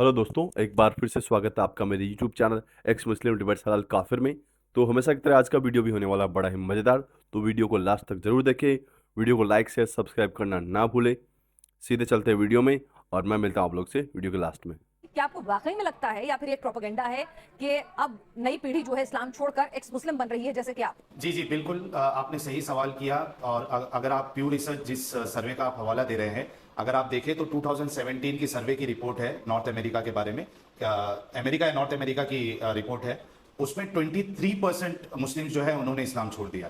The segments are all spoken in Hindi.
हेलो दोस्तों, एक बार फिर से स्वागत है आपका मेरे यूट्यूब चैनल एक्स मुस्लिम डिबेट्स हलाल काफिर में। तो हमेशा की तरह आज का वीडियो भी होने वाला बड़ा ही मज़ेदार। तो वीडियो को लास्ट तक जरूर देखें। वीडियो को लाइक शेयर सब्सक्राइब करना ना भूलें। सीधे चलते हैं वीडियो में और मैं मिलता हूँ आप लोग से वीडियो के लास्ट में। क्या आपको वाकई में लगता है या फिर एक प्रोपेगेंडा है कि अब नई पीढ़ी जो है इस्लाम छोड़कर एक्स मुस्लिम बन रही है, जैसे कि आप? जी जी बिल्कुल, आपने सही सवाल किया। और अगर आप प्यू रिसर्च जिस सर्वे का आप हवाला दे रहे हैं, अगर आप देखें तो 2017 की सर्वे की रिपोर्ट है नॉर्थ अमेरिका के बारे में। अमेरिका या नॉर्थ अमेरिका की रिपोर्ट है। उसमें 23% मुस्लिम जो है उन्होंने इस्लाम छोड़ दिया।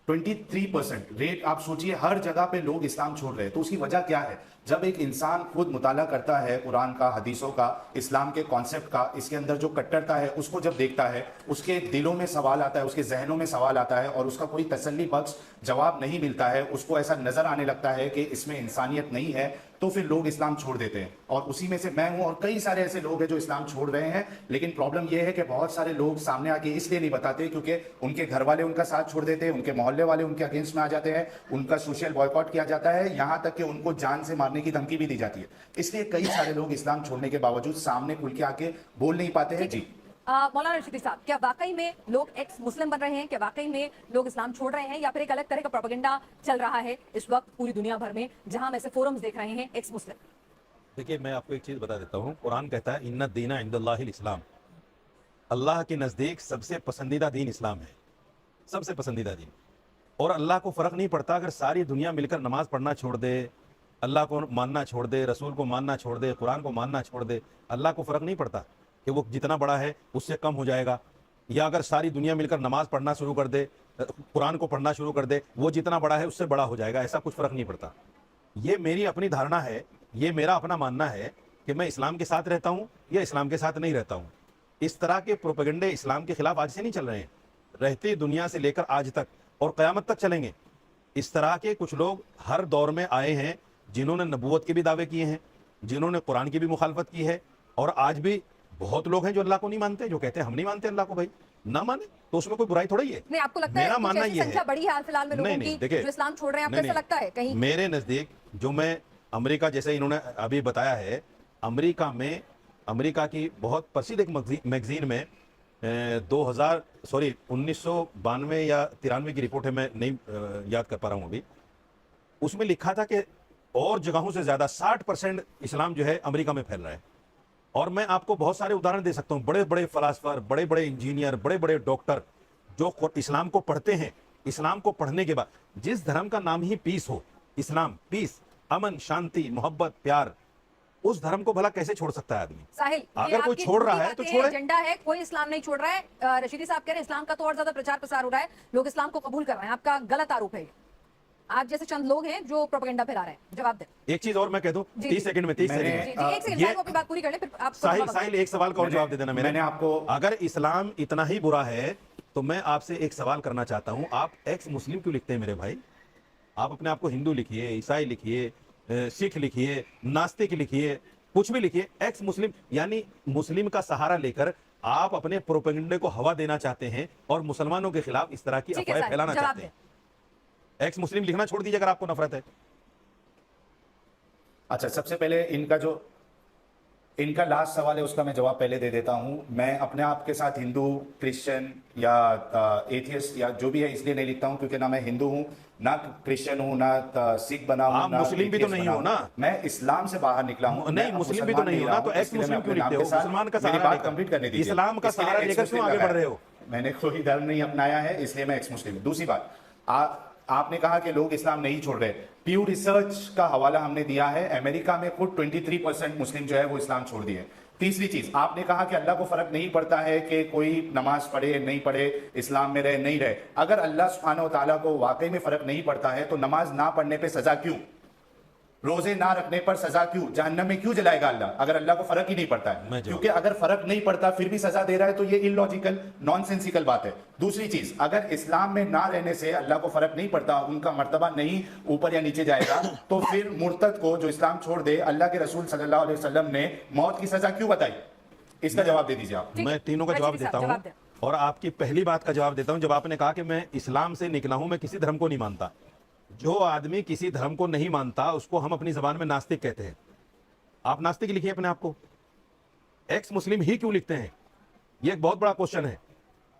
23% रेट। आप सोचिए, हर जगह पे लोग इस्लाम छोड़ रहे हैं। तो उसकी वजह क्या है? जब एक इंसान खुद मुताला करता है कुरान का, हदीसों का, इस्लाम के कॉन्सेप्ट का, इसके अंदर जो कट्टरता है उसको जब देखता है, उसके दिलों में सवाल आता है, उसके जहनों में सवाल आता है और उसका कोई तसल्ली बख्श जवाब नहीं मिलता है, उसको ऐसा नजर आने लगता है कि इसमें इंसानियत नहीं है, तो फिर लोग इस्लाम छोड़ देते हैं। और उसी में से मैं हूं और कई सारे ऐसे लोग हैं जो इस्लाम छोड़ रहे हैं। लेकिन प्रॉब्लम यह है कि बहुत सारे लोग सामने आके इसलिए नहीं बताते क्योंकि उनके घर वाले उनका साथ छोड़ देते हैं, उनके मोहल्ले वाले उनके अगेंस्ट में आ जाते हैं, उनका सोशल बॉयकॉट किया जाता है, यहां तक कि उनको जान से मारने की धमकी भी दी जाती है। इसलिए कई सारे लोग इस्लाम छोड़ने के बावजूद सामने खुल के आके बोल नहीं पाते हैं। जी मौलाना रशीदी साहब, क्या वाकई में लोग एक्स मुस्लिम बन रहे हैं? क्या वाकई में लोग इस्लाम छोड़ रहे हैं या फिर एक अलग तरह का प्रोपेगेंडा चल रहा है इस वक्त पूरी दुनिया भर में, जहां हम ऐसे फोरम्स देख रहे हैं एक्स मुस्लिम? देखिए, मैं आपको एक चीज बता देता हूँ। कुरान कहता है इन्ना दीना इंदल्लाहिल इस्लाम, अल्लाह के नजदीक सबसे पसंदीदा दीन इस्लाम है, सबसे पसंदीदा दीन। और अल्लाह को फर्क नहीं पड़ता अगर सारी दुनिया मिलकर नमाज पढ़ना छोड़ दे, अल्लाह को मानना छोड़ दे, रसूल को मानना छोड़ दे, कुरान को मानना छोड़ दे। अल्लाह को फर्क नहीं पड़ता कि वो जितना बड़ा है उससे कम हो जाएगा, या अगर सारी दुनिया मिलकर नमाज पढ़ना शुरू कर दे, कुरान को पढ़ना शुरू कर दे, वो जितना बड़ा है उससे बड़ा हो जाएगा। ऐसा कुछ फर्क नहीं पड़ता। ये मेरी अपनी धारणा है, ये मेरा अपना मानना है कि मैं इस्लाम के साथ रहता हूँ या इस्लाम के साथ नहीं रहता हूँ। इस तरह के प्रोपेगेंडे इस्लाम के खिलाफ आज से नहीं चल रहे हैं, रहती दुनिया से लेकर आज तक और क़यामत तक चलेंगे। इस तरह के कुछ लोग हर दौर में आए हैं जिन्होंने नबूवत के भी दावे किए हैं, जिन्होंने कुरान की भी मुखालफत की है। और आज भी बहुत लोग हैं जो अल्लाह को नहीं मानते, जो कहते हैं हम नहीं मानते अल्लाह को। भाई ना माने तो उसमें कोई बुराई थोड़ा ही है। नहीं, आपको लगता है मेरा कुछ मानना ऐसी ये संख्या है, बड़ी है हाल फिलहाल में लोगों की देखिए, जो इस्लाम छोड़ रहे हैं? आपको ऐसा लगता है कहीं? मेरे नजदीक जो मैं अमेरिका, जैसे इन्होंने अभी बताया है, अमेरिका में, अमेरिका की बहुत प्रसिद्ध एक मैगजीन में 1992 या 93 की रिपोर्ट है, मैं नहीं याद कर पा रहा हूँ अभी। उसमें लिखा था कि और जगहों से ज्यादा 60% इस्लाम जो है अमेरिका में फैल रहा है। और मैं आपको बहुत सारे उदाहरण दे सकता हूँ। बड़े बड़े फलासफर, बड़े बड़े इंजीनियर, बड़े बड़े डॉक्टर जो इस्लाम को पढ़ते हैं, इस्लाम को पढ़ने के बाद, जिस धर्म का नाम ही पीस हो, इस्लाम पीस, अमन, शांति, मोहब्बत, प्यार, उस धर्म को भला कैसे छोड़ सकता है आदमी? साहिल, अगर कोई छोड़ रहा है तो छोड़े। एजेंडा है, कोई इस्लाम नहीं छोड़ रहा है। रशीदी साहब कह रहे हैं इस्लाम का तो और ज्यादा प्रचार प्रसार हो रहा है, लोग इस्लाम को कबूल कर रहे हैं। आपका गलत आरोप है ये। आप जैसे चंद लोग हैं जो प्रोपेगेंडा फैला रहे हैं। जवाब दें। एक चीज और मैं कह दूं, 30 सेकंड में, 30 सेकंड में। एक सेकंड, साहिल, अपनी बात पूरी कर ले, फिर आप साहिल एक सवाल का और जवाब दे देना। मैंने आपको, अगर इस्लाम इतना ही बुरा है तो मैं आपसे एक सवाल करना चाहता हूं। आप एक्स मुस्लिम क्यों लिखते हैं मेरे भाई? आप अपने आप को हिंदू लिखिए, ईसाई लिखिए, सिख लिखिए, नास्तिक लिखिए, कुछ भी लिखिए। एक्स मुस्लिम यानी मुस्लिम का सहारा लेकर आप अपने प्रोपेगेंडे को हवा देना चाहते हैं और मुसलमानों के खिलाफ इस तरह की अफवाहें फैलाना चाहते हैं। एक्स मुस्लिम लिखना छोड़ दीजिए अगर आपको नफरत है। अच्छा, सबसे पहले इनका लास्ट सवाल है, उसका मैं जवाब पहले दे देता हूं। मैं अपने आप के साथ हिंदू, क्रिश्चियन या एथियस्ट या जो भी है इसलिए नहीं लिखता हूं क्योंकि ना मैं हिंदू हूं, ना क्रिश्चियन हूं, ना सिख बना हूं, ना मुस्लिम भी तो नहीं हो ना। मैं इस्लाम से बाहर निकला हूं। नहीं, मुस्लिम भी तो नहीं हो ना, तो एक्स मुस्लिम क्यों लिखते हो? मुसलमान का सहारा बात कंप्लीट करने दीजिए। इस्लाम का सहारा लेकर क्यों आगे बढ़ रहे हो? मैंने कोई धर्म नहीं अपनाया है, इसलिए मैं एक्स मुस्लिम। दूसरी बात, आपने कहा कि लोग इस्लाम नहीं छोड़ रहे। प्यू रिसर्च का हवाला हमने दिया है, अमेरिका में खुद 23% मुस्लिम जो है वो इस्लाम छोड़ दिए। तीसरी चीज, आपने कहा कि अल्लाह को फर्क नहीं पड़ता है कि कोई नमाज पढ़े नहीं पढ़े, इस्लाम में रहे नहीं रहे। अगर अल्लाह सुब्हानहू व तआला को वाकई में फर्क नहीं पड़ता है तो नमाज ना पढ़ने पे सजा क्यों? रोजे ना रखने पर सजा क्यों? जहन्नम में क्यों जलाएगा अल्लाह अगर अल्लाह को फर्क ही नहीं पड़ता है? क्योंकि अगर फर्क नहीं पड़ता फिर भी सजा दे रहा है तो ये इलॉजिकल, नॉनसेंसिकल बात है। दूसरी चीज, अगर इस्लाम में ना रहने से अल्लाह को फर्क नहीं पड़ता, उनका मर्तबा नहीं ऊपर या नीचे जाएगा, तो फिर मुर्तद को जो इस्लाम छोड़ दे, अल्लाह के रसूल सल्लल्लाहु अलैहि वसल्लम ने मौत की सजा क्यों बताई? इसका जवाब दे दीजिए आप। मैं तीनों का जवाब देता हूँ और आपकी पहली बात का जवाब देता हूँ। जब आपने कहा कि मैं इस्लाम से निकला हूं, मैं किसी धर्म को नहीं मानता। जो आदमी किसी धर्म को नहीं मानता उसको हम अपनी जबान में नास्तिक कहते हैं। आप नास्तिक लिखिए अपने आप को। एक्स मुस्लिम ही क्यों लिखते हैं? ये एक बहुत बड़ा क्वेश्चन है।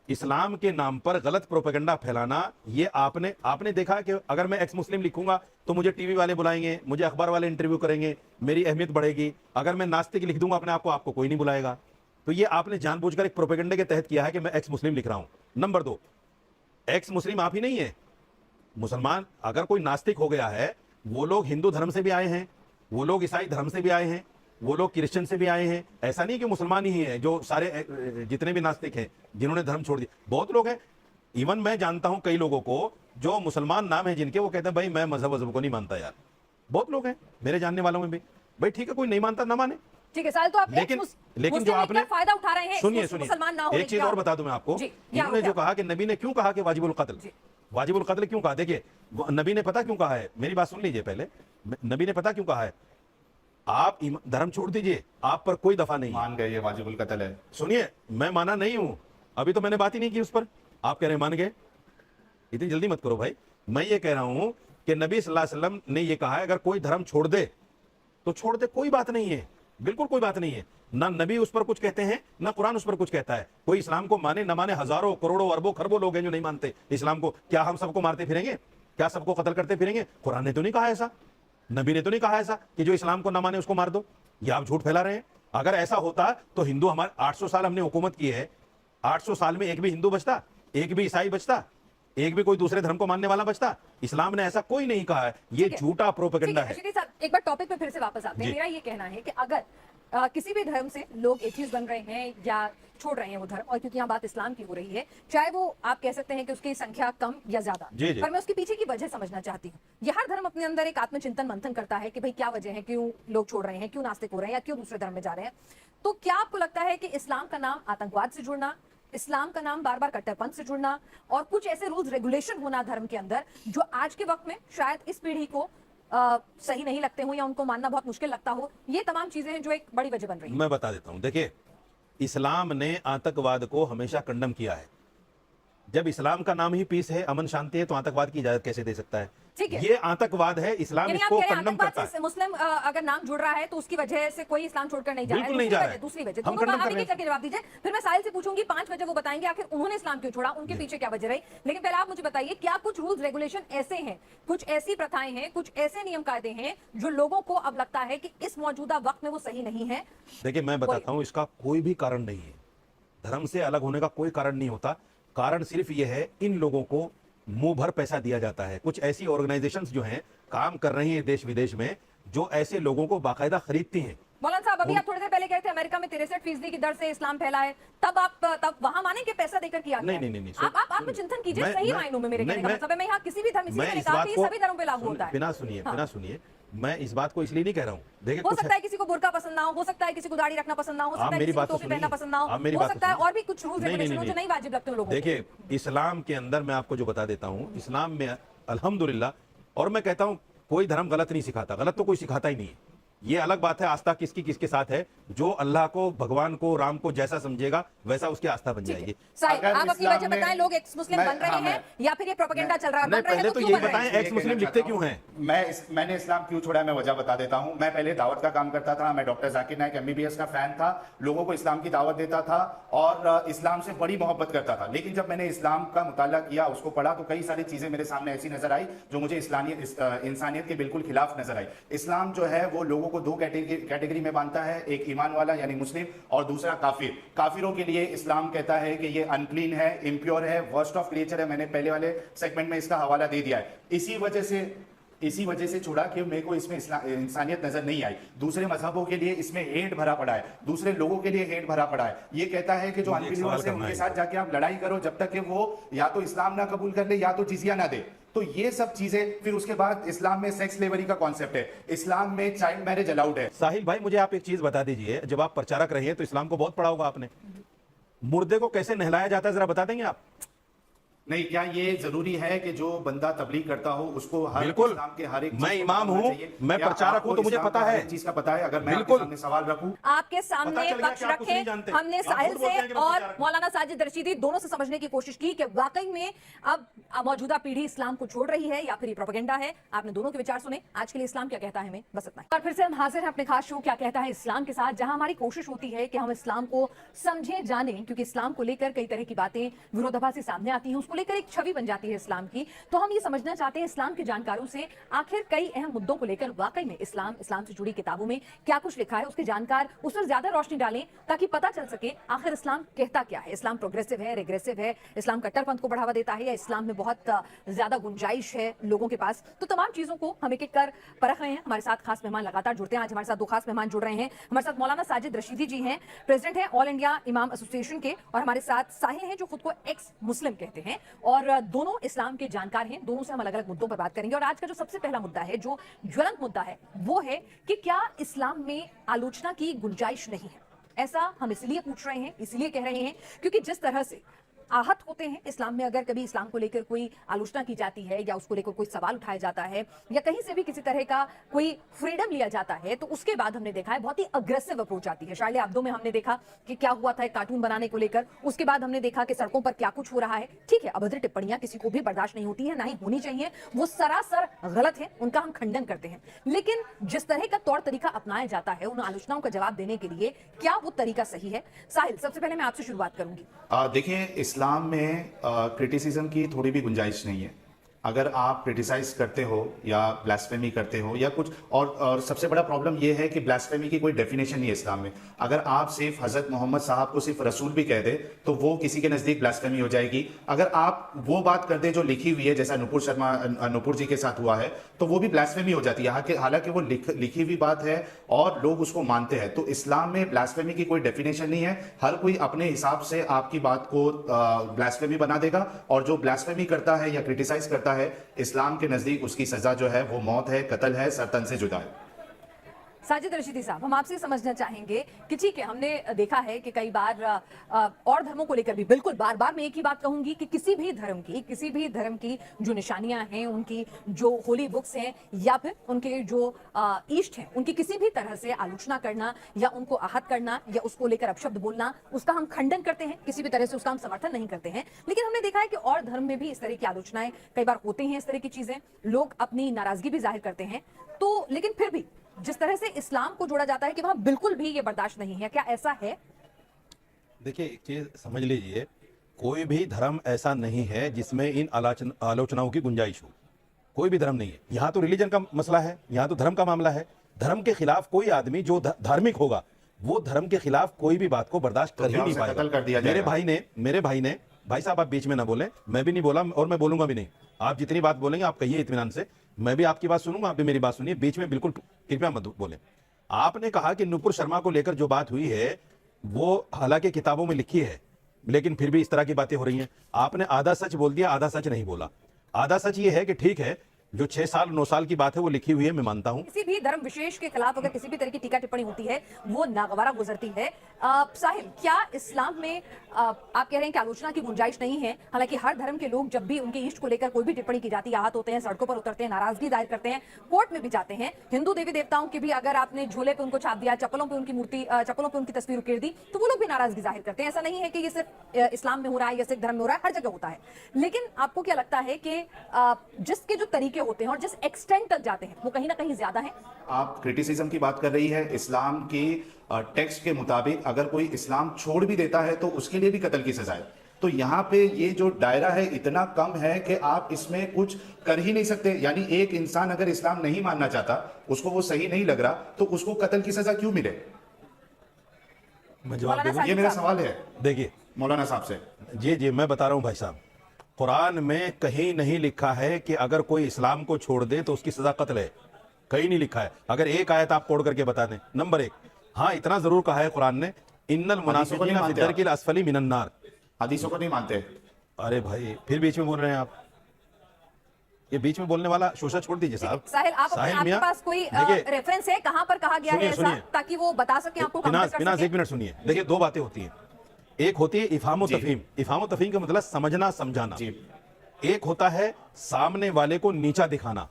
इस्लाम के नाम पर गलत प्रोपेगेंडा फैलाना, ये आपने देखा कि अगर मैं एक्स मुस्लिम लिखूंगा तो मुझे टीवी वाले बुलाएंगे, मुझे अखबार वाले इंटरव्यू करेंगे, मेरी अहमियत बढ़ेगी। अगर मैं नास्तिक लिख दूंगा अपने आप को, आपको कोई नहीं बुलाएगा। तो ये आपने जानबूझकर एक प्रोपेगेंडे के तहत किया है कि मैं एक्स मुस्लिम लिख रहा हूं। नंबर 2, एक्स मुस्लिम आप ही नहीं है, मुसलमान अगर कोई नास्तिक हो गया है, वो लोग हिंदू धर्म से भी आए हैं, वो लोग ईसाई धर्म से भी आए हैं, वो लोग क्रिश्चियन से भी आए हैं। ऐसा नहीं कि मुसलमान ही है जो सारे जितने भी नास्तिक हैं जिन्होंने धर्म छोड़ दिया, बहुत लोग हैं। इवन मैं जानता हूं कई लोगों को जो मुसलमान नाम है जिनके, वो कहते हैं भाई मैं मजहब को नहीं मानता यार। बहुत लोग हैं मेरे जानने वालों में भी। भाई ठीक है, कोई नहीं मानता ना माने, ठीक है साहिल, तो आप लेकिन जो मुस्लिम आपने लिखकर फायदा उठा रहे हैं, सुनिए मुसलमान ना होने एक चीज का। और बता दूं मैं आपको। जी, क्या इन्होंने हो जो गया? कहा कि नबी ने क्यों कहा कि वाजिबुल कत्ल, जी। वाजिबुल कत्ल क्यों कहा? देखिए नबी ने पता क्यों कहा है, मेरी बात सुन लीजिए पहले। नबी ने पता क्यों कहा है? आप धर्म छोड़ दीजिए, आप पर कोई दफा नहीं है। मान गए ये वाजिबुल कत्ल है। सुनिए, मैं माना नहीं हूं, अभी तो मैंने बात ही नहीं की उस पर, आप कह रहे हैं मान गए। इतनी जल्दी मत करो भाई। मैं ये कह रहा हूं कि नबी सल्लल्लाहु अलैहि वसल्लम ने ये कहा है अगर कोई धर्म छोड़ दे तो छोड़ दे, कोई बात नहीं है, बिल्कुल कोई बात नहीं है। ना नबी उस पर कुछ कहते हैं, ना कुरान उस पर कुछ कहता है। कोई इस्लाम को माने ना माने, हजारों करोड़ों अरबों खरबों लोग हैं जो नहीं मानते इस्लाम को। क्या हम सबको मारते फिरेंगे? क्या सबको कत्ल करते फिरेंगे? कुरान ने तो नहीं कहा ऐसा, नबी ने तो नहीं कहा ऐसा कि जो इस्लाम को ना माने उसको मार दो। ये आप झूठ फैला रहे हैं। अगर ऐसा होता तो हिंदू, हमारे 800 साल हमने हुकूमत की है, 800 साल में एक भी हिंदू बचता, एक भी ईसाई बचता, एक भी कोई दूसरे धर्म को मानने वाला बचता? इस्लाम ने ऐसा कोई नहीं कहा है। ये झूठा प्रोपेगेंडा है। रशीदी साहब, एक बार टॉपिक पे फिर से वापस आते हैं। जी। मेरा ये कहना है कि अगर किसी भी धर्म से लोग एथियस्ट बन रहे हैं या छोड़ रहे हैं वो धर्म, और क्योंकि यहाँ बात इस्लाम की हो रही है, चाहे वो आप कह सकते हैं कि उसकी संख्या कम या ज्यादा, जी, जी। पर मैं उसके पीछे की वजह समझना चाहती हूँ। ये हर धर्म अपने अंदर एक आत्मचिंतन मंथन करता है कि भाई क्या वजह है, क्यों लोग छोड़ रहे हैं, क्यों नास्तिक हो रहे हैं या क्यों दूसरे धर्म में जा रहे हैं। तो क्या आपको लगता है कि इस्लाम का नाम आतंकवाद से जुड़ना, इस्लाम का नाम बार बार कट्टरपंथ से जुड़ना और कुछ ऐसे रूल्स रेगुलेशन होना धर्म के अंदर जो आज के वक्त में शायद इस पीढ़ी को सही नहीं लगते हो या उनको मानना बहुत मुश्किल लगता हो, ये तमाम चीजें हैं जो एक बड़ी वजह बन रही है? मैं बता देता हूं। देखिए, इस्लाम ने आतंकवाद को हमेशा कंडम किया है। जब इस्लाम का नाम ही पीस है, अमन शांति है, तो आतंकवाद की इजाजत कैसे दे सकता है? ठीक है। ये आतंकवाद है, इस्लाम यानी आप इसको कह रहे हैं कंडम करता आतंकवाद है। से मुस्लिम अगर नाम जुड़ रहा है तो उसकी वजह से कोई इस्लाम छोड़कर नहीं जा रहा है। बिल्कुल नहीं जा रहा है। दूसरी वजह हम दोनों condemn आप कर एक रहे एक हैं। करके जवाब दीजिए, फिर मैं साहिल से पूछूंगी 5 वजह वो बताएंगे आखिर उन्होंने इस्लाम क्यों छोड़ा, उनके पीछे क्या वजह रही। लेकिन पहले आप मुझे बताइए, क्या कुछ रूल्स रेगुलेशन ऐसे हैं, कुछ ऐसी प्रथाएं हैं, कुछ ऐसे नियम कायदे हैं जो लोगों को अब लगता है कि इस मौजूदा वक्त में वो सही नहीं है? देखिए, मैं बताता हूं, इसका कोई भी कारण नहीं है। धर्म से अलग होने का कोई कारण नहीं होता। कारण सिर्फ ये है, इन लोगों को मुंह भर पैसा दिया जाता है। कुछ ऐसी ऑर्गेनाइजेशंस जो हैं, काम कर रही हैं देश विदेश में, जो ऐसे लोगों को बाकायदा खरीदती हैं। मौलाना साहब, अभी आप थोड़ी देर पहले कह रहे थे अमेरिका में 63% की दर से इस्लाम फैला है, तब वहां माने कि पैसा देकर किया गया? नहीं, आप आत्मचिंतन कीजिए सही मायनों में। मेरे कहने का मतलब है, मैं यहाँ किसी भी धर्म, इसलिए मैंने कहा कि ये सभी धर्मों पे लागू होता है। बिना सुनिए, मैं इस बात को इसलिए नहीं कह रहा हूं। देखिए, हो सकता है किसी को बुर्का पसंद ना हो सकता है किसी को दाढ़ी रखना पसंद ना हो सकता है मेरी किसी को बात तो टोपी पहनना सुनिए। पसंद ना आप मेरी हो बात तो सकता है सुनिए। और भी कुछ रूल्स रेगुलेशन हो जो नहीं वाजिब लगते हैं लोगों को। देखिए, इस्लाम के अंदर मैं आपको जो बता देता हूं, इस्लाम में अल्हम्दुलिल्लाह, और मैं कहता हूं कोई धर्म गलत नहीं सिखाता, गलत तो कोई सिखाता ही नहीं है। ये अलग बात है आस्था किसकी किसके साथ है। जो अल्लाह को, भगवान को, राम को जैसा समझेगा वैसा उसकी आस्था बन जाएगी। साहिब, अगर आप अपनी इस्लाम वजह में- बताएं, लोग एक्स मुस्लिम मैं- बन रहे हाँ, हैं या फिर ये प्रोपेगेंडा चल रहा है? नहीं, बन रहे हैं पहले तो तो क्यों यही बन रहे बताएं, हैं? एक्स मुस्लिम लिखते क्यों हैं? मैंने इस्लाम क्यों छोड़ा है, मैं वजह बता देता हूं। मैं पहले दावत का काम करता था, मैं डॉक्टर जाकिर नाइक MBBS का फैन था, लोगों को इस्लाम की दावत देता था और इस्लाम से बड़ी मोहब्बत करता था। लेकिन जब मैंने इस्लाम का मुताला किया, उसको पढ़ा, तो कई सारी चीजें मेरे सामने ऐसी नजर आई जो मुझे इंसानियत के बिल्कुल खिलाफ नजर आई। इस्लाम जो है वो लोगों को 2 कैटेगरी में बांधता है, एक ईमान वाला यानी मुस्लिम और दूसरा काफिर। काफिरों के लिए इस्लाम कहता है कि ये अनक्लीन है, इम्प्योर है, वर्स्ट ऑफ क्रिएचर है। मैंने पहले वाले सेगमेंट में इसका हवाला दे दिया है। इसी वजह से छोड़ा कि मेरे को इसमें इंसानियत नजर नहीं आई। दूसरे मजहबों के लिए इसमें हेट भरा पड़ा है, दूसरे लोगों के लिए हेट भरा पड़ा है। ये कहता है कि जो मुझे एक अनबिलीवर्स सवाल है करना उनके है। साथ जाके आप लड़ाई करो जब तक कि वो या तो इस्लाम ना कबूल कर ले या तो जिजिया ना दे। तो ये सब चीजें, फिर उसके बाद इस्लाम में सेक्स स्लेवरी का कॉन्सेप्ट है, इस्लाम में चाइल्ड मैरिज अलाउड है। साहिल भाई, मुझे आप एक चीज बता दीजिए, जब आप प्रचारक रहे हैं तो इस्लाम को बहुत पढ़ा होगा आपने। मुर्दे को कैसे नहलाया जाता है जरा बता देंगे आप? नहीं, क्या ये जरूरी है कि जो बंदा तबलीग करता हो उसको हर बिल्कुल। इस्लाम के हर एक चीज मैं को इमाम बताना हूं, चाहिए? मैं क्या प्रचारक आपको हूं, तो मुझे इस्लाम पता का हर है। एक चीज का पता है? अगर मैं आपके बिल्कुल। सामने सवाल रखूं, आपके सामने पता चल गया पक्ष कि आप कुछ रखे, नहीं जानते। हमने आप साहिल झूठ बोलते से हैं कि मैं और प्रचारक हूं। मौलाना साजिद रशीदी दोनों से समझने की कोशिश की कि वाकई में अब मौजूदा पीढ़ी इस्लाम को छोड़ रही है या फिर ये प्रोपेगेंडा है। आपने दोनों के विचार सुने। आज के लिए इस्लाम क्या कहता है हमें, बस इतना ही। और फिर से हम हाजिर हैं अपने खास शो क्या कहता है इस्लाम के साथ, जहां हमारी कोशिश होती है कि हम इस्लाम को समझें, जानें, क्योंकि इस्लाम को लेकर कई तरह की बातें विरोधाभासी सामने आती हैं, उसको लेकर एक छवि बन जाती है इस्लाम की। तो हम ये समझना चाहते हैं इस्लाम के जानकारों से आखिर कई अहम मुद्दों को लेकर वाकई में इस्लाम से जुड़ी किताबों में क्या कुछ लिखा है, उसके जानकार उस पर ज्यादा रोशनी डालें ताकि पता चल सके आखिर इस्लाम कहता क्या है। इस्लाम प्रोग्रेसिव है, रेग्रेसिव है, इस्लाम कट्टरपंथ को बढ़ावा देता है या इस्लाम में बहुत ज्यादा गुंजाइश है लोगों के पास। तो तमाम चीजों को हम एक एक कर परख रहे हैं। हमारे साथ खास मेहमान लगातार जुड़ते हैं। आज हमारे साथ दो खास मेहमान जुड़ रहे हैं। हमारे साथ मौलाना साजिद रशीदी जी हैं, प्रेसिडेंट हैं ऑल इंडिया इमाम एसोसिएशन के, और हमारे साथ साहिल हैं जो खुद को एक्स मुस्लिम कहते हैं, और दोनों इस्लाम के जानकार हैं। दोनों से हम अलग अलग मुद्दों पर बात करेंगे। और आज का जो सबसे पहला मुद्दा है, जो ज्वलंत मुद्दा है, वो है कि क्या इस्लाम में आलोचना की गुंजाइश नहीं है। ऐसा हम इसलिए पूछ रहे हैं, इसलिए कह रहे हैं क्योंकि जिस तरह से आहत होते हैं इस्लाम में अगर कभी इस्लाम को लेकर कोई आलोचना की जाती है या उसको लेकर कोई सवाल उठाया जाता है या कहीं से भी किसी तरह का कोई फ्रीडम लिया जाता है, तो उसके बाद हमने देखा है बहुत ही अग्रेसिव अप्रोच आती है। शायद अब्दो में हमने देखा कि क्या हुआ था एक कार्टून बनाने को लेकर। उसके बाद हमने देखा कि सड़कों पर क्या कुछ हो रहा है। ठीक है, अभद्र टिप्पणियां किसी को भी बर्दाश्त नहीं होती है, ना ही होनी चाहिए, वो सरासर गलत है, उनका हम खंडन करते हैं। लेकिन जिस तरह का तौर तरीका अपनाया जाता है उन आलोचनाओं का जवाब देने के लिए, क्या वो तरीका सही है? साहिल, सबसे पहले मैं आपसे शुरुआत करूंगी। देखिए, इस्लाम में क्रिटिसिज्म की थोड़ी भी गुंजाइश नहीं है। अगर आप क्रिटिसाइज करते हो या ब्लास्फेमी करते हो या कुछ और सबसे बड़ा प्रॉब्लम यह है कि ब्लास्फेमी की कोई डेफिनेशन नहीं है इस्लाम में। अगर आप सिर्फ हजरत मोहम्मद साहब को सिर्फ रसूल भी कह दे तो वो किसी के नजदीक ब्लास्फेमी हो जाएगी। अगर आप वो बात कर दे जो लिखी हुई है, जैसा नुपुर जी के साथ हुआ है, तो वो भी ब्लास्फेमी हो जाती है, हालांकि वो लिखी हुई बात है और लोग उसको मानते हैं। तो इस्लाम में ब्लास्फेमी की कोई डेफिनेशन नहीं है। हर कोई अपने हिसाब से आपकी बात को ब्लास्फेमी बना देगा, और जो ब्लास्फेमी करता है या क्रिटिसाइज करता है, इस्लाम के नजदीक उसकी सजा जो है वो मौत है, कत्ल है, सरतन से जुदा है। साजिद रशीदी साहब, हम आपसे समझना चाहेंगे कि ठीक है, हमने देखा है कि कई बार और धर्मों को लेकर भी, बिल्कुल बार बार मैं एक ही बात कहूंगी कि किसी भी धर्म की जो निशानियां हैं, उनकी जो होली बुक्स हैं या फिर उनके जो ईष्ट हैं, उनकी किसी भी तरह से आलोचना करना या उनको आहत करना या उसको लेकर अपशब्द बोलना, उसका हम खंडन करते हैं, किसी भी तरह से उसका हम समर्थन नहीं करते हैं। लेकिन हमने देखा है कि और धर्म में भी इस तरह की आलोचनाएं कई बार होती हैं, इस तरह की चीजें, लोग अपनी नाराजगी भी जाहिर करते हैं। तो लेकिन फिर भी जिस तरह से इस्लाम को जोड़ा जाता है कि वहां बिल्कुल भी ये बर्दाश्त नहीं है, क्या ऐसा है? देखिए, एक चीज समझ लीजिए, कोई भी धर्म ऐसा नहीं है जिसमें इन आलोचनाओं की गुंजाइश हो। कोई भी धर्म नहीं है। यहाँ तो रिलीजन का मसला है, यहाँ तो धर्म का मामला है। धर्म के खिलाफ कोई आदमी जो धार्मिक होगा, वो धर्म के खिलाफ कोई भी बात को बर्दाश्त कर ही नहीं पाएगा। मेरे भाई ने भाई साहब, आप बीच में ना बोलें, मैं भी नहीं बोला और मैं बोलूंगा भी नहीं। आप जितनी बात बोलेंगे आप कहिए इत्मीनान से, मैं भी आपकी बात सुनूंगा, आप भी मेरी बात सुनिए, बीच में बिल्कुल कृपया मत बोलें। आपने कहा कि नुपुर शर्मा को लेकर जो बात हुई है वो हालांकि किताबों में लिखी है, लेकिन फिर भी इस तरह की बातें हो रही हैं। आपने आधा सच बोल दिया, आधा सच नहीं बोला। आधा सच ये है कि ठीक है, जो 6 साल 9 साल की बात है वो लिखी हुई है, मैं मानता हूं। किसी भी धर्म विशेष के खिलाफ अगर किसी भी तरह की टीका टिप्पणी होती है वो नागवारा गुजरती है। साहिल, क्या इस्लाम में आप कह रहे हैं कि आलोचना की गुंजाइश नहीं है? हालांकि हर धर्म के लोग जब भी उनके इष्ट को लेकर कोई भी टिप्पणी की जाती है, आहत होते हैं, सड़कों पर उतरते हैं, नाराजगी जाहिर करते हैं, कोर्ट में भी जाते हैं। हिंदू देवी देवताओं की भी अगर आपने झोले पे उनको छाप दिया, चप्पलों पे उनकी मूर्ति, चप्पलों पे उनकी तस्वीर उकेर दी, तो वो लोग भी नाराजगी जाहिर करते हैं। ऐसा नहीं है कि ये सिर्फ इस्लाम में हो रहा है या सिर्फ धर्म में हो रहा है, हर जगह होता है। लेकिन आपको क्या लगता है कि जिसके जो तरीके होते हैं और जिस एक्सटेंट तक जाते हैं वो कहीं ना कहीं ज्यादा है? आप क्रिटिसिज्म की बात कर रही है। इस्लाम की टेक्स्ट के मुताबिक अगर कोई इस्लाम छोड़ भी देता है तो उसके लिए भी कत्ल की सजा है। तो यहाँ पे ये जो दायरा है इतना कम है कि आप इसमें कुछ कर ही नहीं सकते। यानी एक इंसान अगर इस्लाम नहीं मानना चाहता, उसको वो सही नहीं लग रहा, तो उसको कत्ल की सजा क्यों मिले? मैं जवाब दूंगा। ये मेरा सवाल है देखिए मौलाना साहब से। जी मैं बता रहा हूं भाई साहब, कुरान में कहीं नहीं लिखा है कि अगर कोई इस्लाम को छोड़ दे तो उसकी सजा कत्ल है। कहीं नहीं लिखा है। अगर एक आयत आप कोड करके बता दें। नंबर 1, हाँ इतना जरूर कहा है कुरान ने, इन्नल मुनाफिकीना फी दरकिल अस्फली मिनन नार। हदीसों को नहीं मानते? अरे भाई, फिर बीच में बोल रहे हैं आप। ये बीच में बोलने वाला शोषा छोड़ दीजिए साहब। साहिल, आपके पास कोई रेफरेंस है कहां पर कहा गया है ऐसा, ताकि वो बता सके आपको? फिनास एक मिनट सुनिए। देखिए, 2 बातें होती हैं। एक होती है इफहाम व तफहीम। इफहाम व तफहीम का मतलब समझना समझाना। एक होता है सामने वाले को नीचा दिखाना।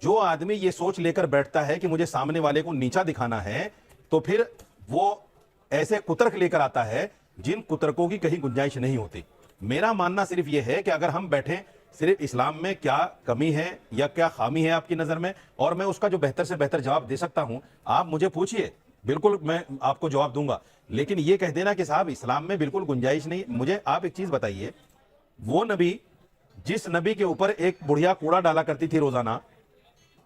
जो आदमी ये सोच लेकर बैठता है कि मुझे सामने वाले को नीचा दिखाना है, तो फिर वो ऐसे कुतर्क लेकर आता है जिन कुतर्कों की कहीं गुंजाइश नहीं होती। मेरा मानना सिर्फ यह है कि अगर हम बैठे सिर्फ इस्लाम में क्या कमी है या क्या खामी है आपकी नजर में, और मैं उसका जो बेहतर से बेहतर जवाब दे सकता हूं, आप मुझे पूछिए, बिल्कुल मैं आपको जवाब दूंगा। लेकिन ये कह देना कि साहब इस्लाम में बिल्कुल गुंजाइश नहीं, मुझे आप एक चीज बताइए, वो नबी जिस नबी के ऊपर एक बुढ़िया कूड़ा डाला करती थी रोजाना,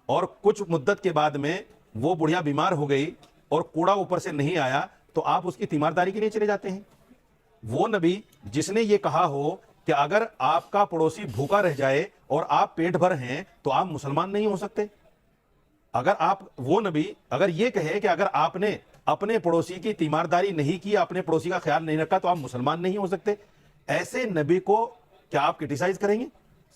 और कुछ मुद्दत के बाद में वो बुढ़िया बीमार हो गई और कूड़ा ऊपर से नहीं आया, तो आप उसकी तीमारदारी के लिए चले जाते हैं। वो नबी जिसने ये कहा हो कि अगर आपका पड़ोसी भूखा रह जाए और आप पेट भर हैं तो आप मुसलमान नहीं हो सकते। अगर आप, वो नबी अगर ये कहे कि अगर आपने अपने पड़ोसी की तीमारदारी नहीं की, अपने पड़ोसी का ख्याल नहीं रखा, तो आप मुसलमान नहीं हो सकते, ऐसे नबी को क्या आप क्रिटिसाइज करेंगे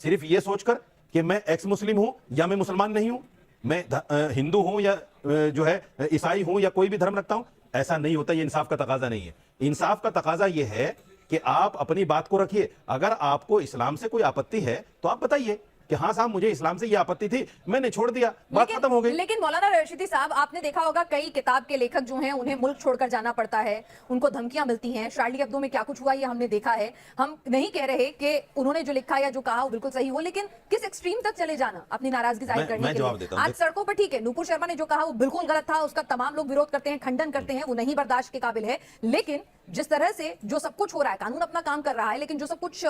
सिर्फ ये सोचकर कि मैं एक्स मुस्लिम हूं या मैं मुसलमान नहीं हूं, मैं हिंदू हूं या जो है ईसाई हूं या कोई भी धर्म रखता हूं? ऐसा नहीं होता। ये इंसाफ का तकाजा नहीं है। इंसाफ का तकाजा ये है कि आप अपनी बात को रखिए। अगर आपको इस्लाम से कोई आपत्ति है तो आप बताइए कि हाँ साहब मुझे इस्लाम से ये आपत्ति थी, मैंने छोड़ दिया, बात खत्म हो गई। लेकिन मौलाना रशीदी साहब, आपने देखा होगा कई किताब के लेखक जो हैं उन्हें मुल्क छोड़कर जाना पड़ता है, उनको धमकियां मिलती हैं। शार्ली एब्दो में क्या कुछ हुआ ये हमने देखा है। हम नहीं कह रहे कि उन्होंने जो लिखा या जो कहा वो बिल्कुल सही हो, लेकिन किस एक्सट्रीम तक चले जाना अपनी नाराजगी जाहिर करने के लिए? आज सड़कों पर ठीक है, नूपुर शर्मा ने जो कहा वो बिल्कुल गलत था, उसका तमाम लोग विरोध करते हैं, खंडन करते हैं, वो नहीं बर्दाश्त के काबिल है। लेकिन जिस तरह से जो सब कुछ हो रहा है, कानून अपना काम कर रहा है, लेकिन जो सब कुछ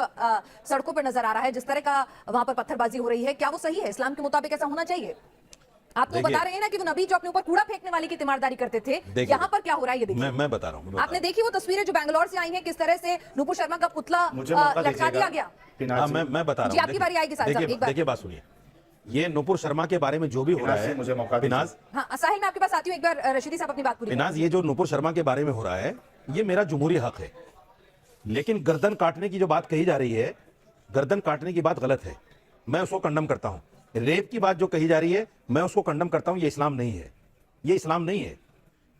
सड़कों पर नजर आ रहा है, जिस तरह का वहां पर पत्थरबाजी हो रही है, क्या वो सही है? इस्लाम के मुताबिक ऐसा होना चाहिए? आप तो बता रहे हैं ना कि वो नबी जो अपने ऊपर कूड़ा फेंकने वाले की तीमारदारी करते थे, यहाँ पर क्या हो रहा है ये देखिए। मैं बता रहा हूँ। आपने देखी वो तस्वीरें जो बैंगलोर से आई हैं, किस तरह से नूपुर शर्मा का पुतला लटका दिया गया? मैं बता रहा हूँ, आपकी बारी आएगी साहब, एक बार देखिए बात सुनिए। ये नूपुर शर्मा के बारे में जो भी हो रहा है, मुझे मौका दीजिए। बिनाज, हाँ साहिल, मैं आपके पास आती हूँ, एक बार रशीदी साहब अपनी बात पूरी बिनाज, ये जो नूपुर शर्मा के बारे में हो रहा है ये मेरा जुमहूरी हक है, लेकिन गर्दन काटने की जो बात कही जा रही है, गर्दन काटने की बात गलत है, मैं उसको कंडम करता हूं। रेप की बात जो कही जा रही है मैं उसको कंडम करता हूं। ये इस्लाम नहीं है, ये इस्लाम नहीं है।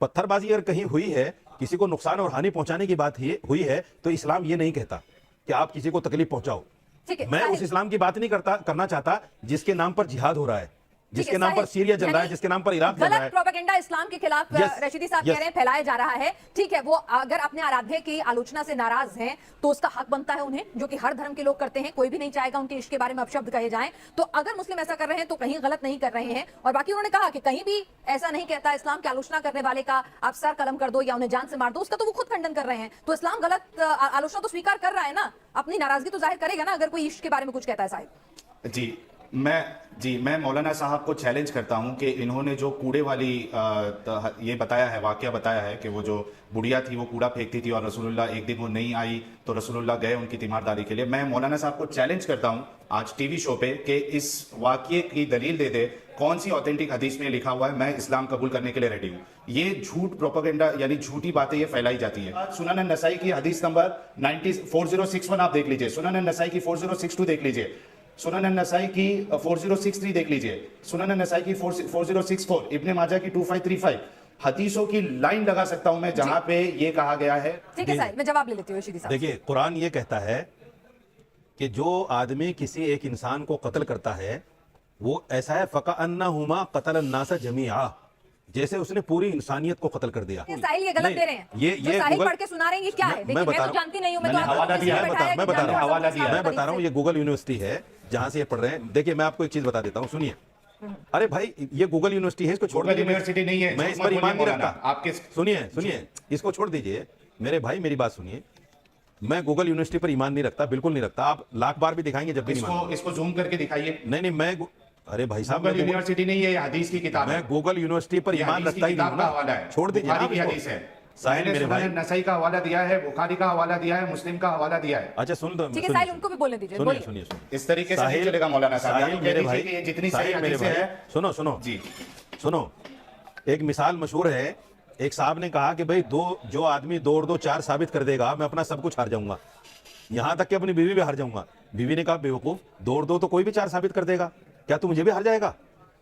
पत्थरबाजी अगर कहीं हुई है, किसी को नुकसान और हानि पहुंचाने की बात हुई है, तो इस्लाम ये नहीं कहता कि आप किसी को तकलीफ पहुंचाओ। मैं उस इस्लाम की बात नहीं करना चाहता जिसके नाम पर जिहाद हो रहा है, जिसके नाम पर सीरिया चल रहा है, जिसके नाम पर इराक चल रहा है। गलत प्रोपेगेंडा इस्लाम के खिलाफ रशीदी साहब कह रहे हैं फैलाया जा रहा है। ठीक है, वो अगर अपने आराध्य की आलोचना से नाराज हैं तो उसका हक बनता है उन्हें, जो कि हर धर्म के लोग करते हैं। कोई भी नहीं चाहेगा उनके इश्क के बारे में अपशब्द कहे जाएं। तो अगर मुस्लिम ऐसा कर रहे हैं तो कहीं गलत नहीं कर रहे हैं। और बाकी उन्होंने कहा कि कहीं भी ऐसा नहीं कहता इस्लाम की आलोचना करने वाले का आप सर कलम कर दो या उन्हें जान से मार दो, उसका तो वो खुद खंडन कर रहे हैं। तो इस्लाम गलत आलोचना तो स्वीकार कर रहा है ना, अपनी नाराजगी तो जाहिर करेगा ना अगर कोई इश्क के बारे में कुछ कहता है। साहिब मैं मौलाना साहब को चैलेंज करता हूं कि इन्होंने जो कूड़े वाली ये बताया है, वाकया बताया है कि वो जो बुढ़िया थी वो कूड़ा फेंकती थी और रसूलुल्लाह एक दिन वो नहीं आई तो रसूलुल्लाह गए उनकी तीमारदारी के लिए। मैं मौलाना साहब को चैलेंज करता हूं आज टीवी शो पे कि इस वाकये की दलील दे दे, कौन सी ऑथेंटिक हदीस में लिखा हुआ है, मैं इस्लाम कबूल करने के लिए रेडी हूँ। ये झूठ प्रोपेगेंडा यानी झूठी बातें ये फैलाई जाती है। सुनन नसाई की हदीस नंबर 4061 आप देख लीजिए, सुनन नसाई की 4062 देख लीजिए, सुनन नसाई की 4063 देख लीजिए, सुनन नसाई की 4064, इब्ने माजा की 2535। हदीसों की लाइन लगा सकता हूं मैं जहां पे ये कहा गया है। ठीक है साहिब, मैं जवाब ले लेती हूँ रशीदी साहब। देखिए, कुरान ये कहता है कि जो आदमी किसी एक इंसान को कत्ल करता है वो ऐसा है फकअन्नहुमा क़तलन्नास जमीआ, जैसे उसने पूरी इंसानियत को कत्ल कर दिया। साहिल ये गलत दे रहे हैं, ये साहिल पढ़ के सुना रहे हैं, ये क्या है? देखिए मैं तो जानती नहीं हूं, मैं बता रहा हूं, ये गूगल यूनिवर्सिटी है जहां से ये पढ़ रहे हैं। देखिए मैं आपको एक चीज बता देता हूं, सुनिए। अरे भाई ये गूगल यूनिवर्सिटी है, इसको छोड़ दीजिए। यूनिवर्सिटी नहीं है, मैं इस पर ईमान नहीं रखता। आपके सुनिए, इसको छोड़ दीजिए मेरे भाई, मेरी बात सुनिए। मैं गूगल यूनिवर्सिटी पर ईमान नहीं रखता, बिल्कुल नहीं रखता। आप लाख बार भी दिखाएंगे जब भी इसको जूम करके दिखाइए। नहीं मैं, अरे भाई साहब, गूगल यूनिवर्सिटी नहीं है, हदीस की किताब है। मैं गूगल यूनिवर्सिटी पर ईमान रखता ही नहीं हूं, छोड़ दीजिए ना। हदीस है, साहिल मेरे भाई, नसाई का हवाला दिया है, बुखारी का हवाला दिया है, मुस्लिम का हवाला दिया है। अच्छा सुन दो, ठीक है साहिल, उनको भी बोलने दीजिए। सुनिए इस तरीके से नहीं चलेगा मौलाना साहब। मेरे भाई, ये जितनी सही हदीसें हैं, सुनो जी सुनो, एक मिसाल मशहूर है। एक साहब ने कहा कि भाई जो आदमी 2 और 2 4 साबित कर देगा मैं अपना सब कुछ हार जाऊंगा, यहां तक कि अपनी बीवी भी हार जाऊंगा। बीवी ने कहा बेवकूफ, 2 और 2 तो कोई भी 4 साबित कर देगा, क्या तू मुझे भी हार जाएगा?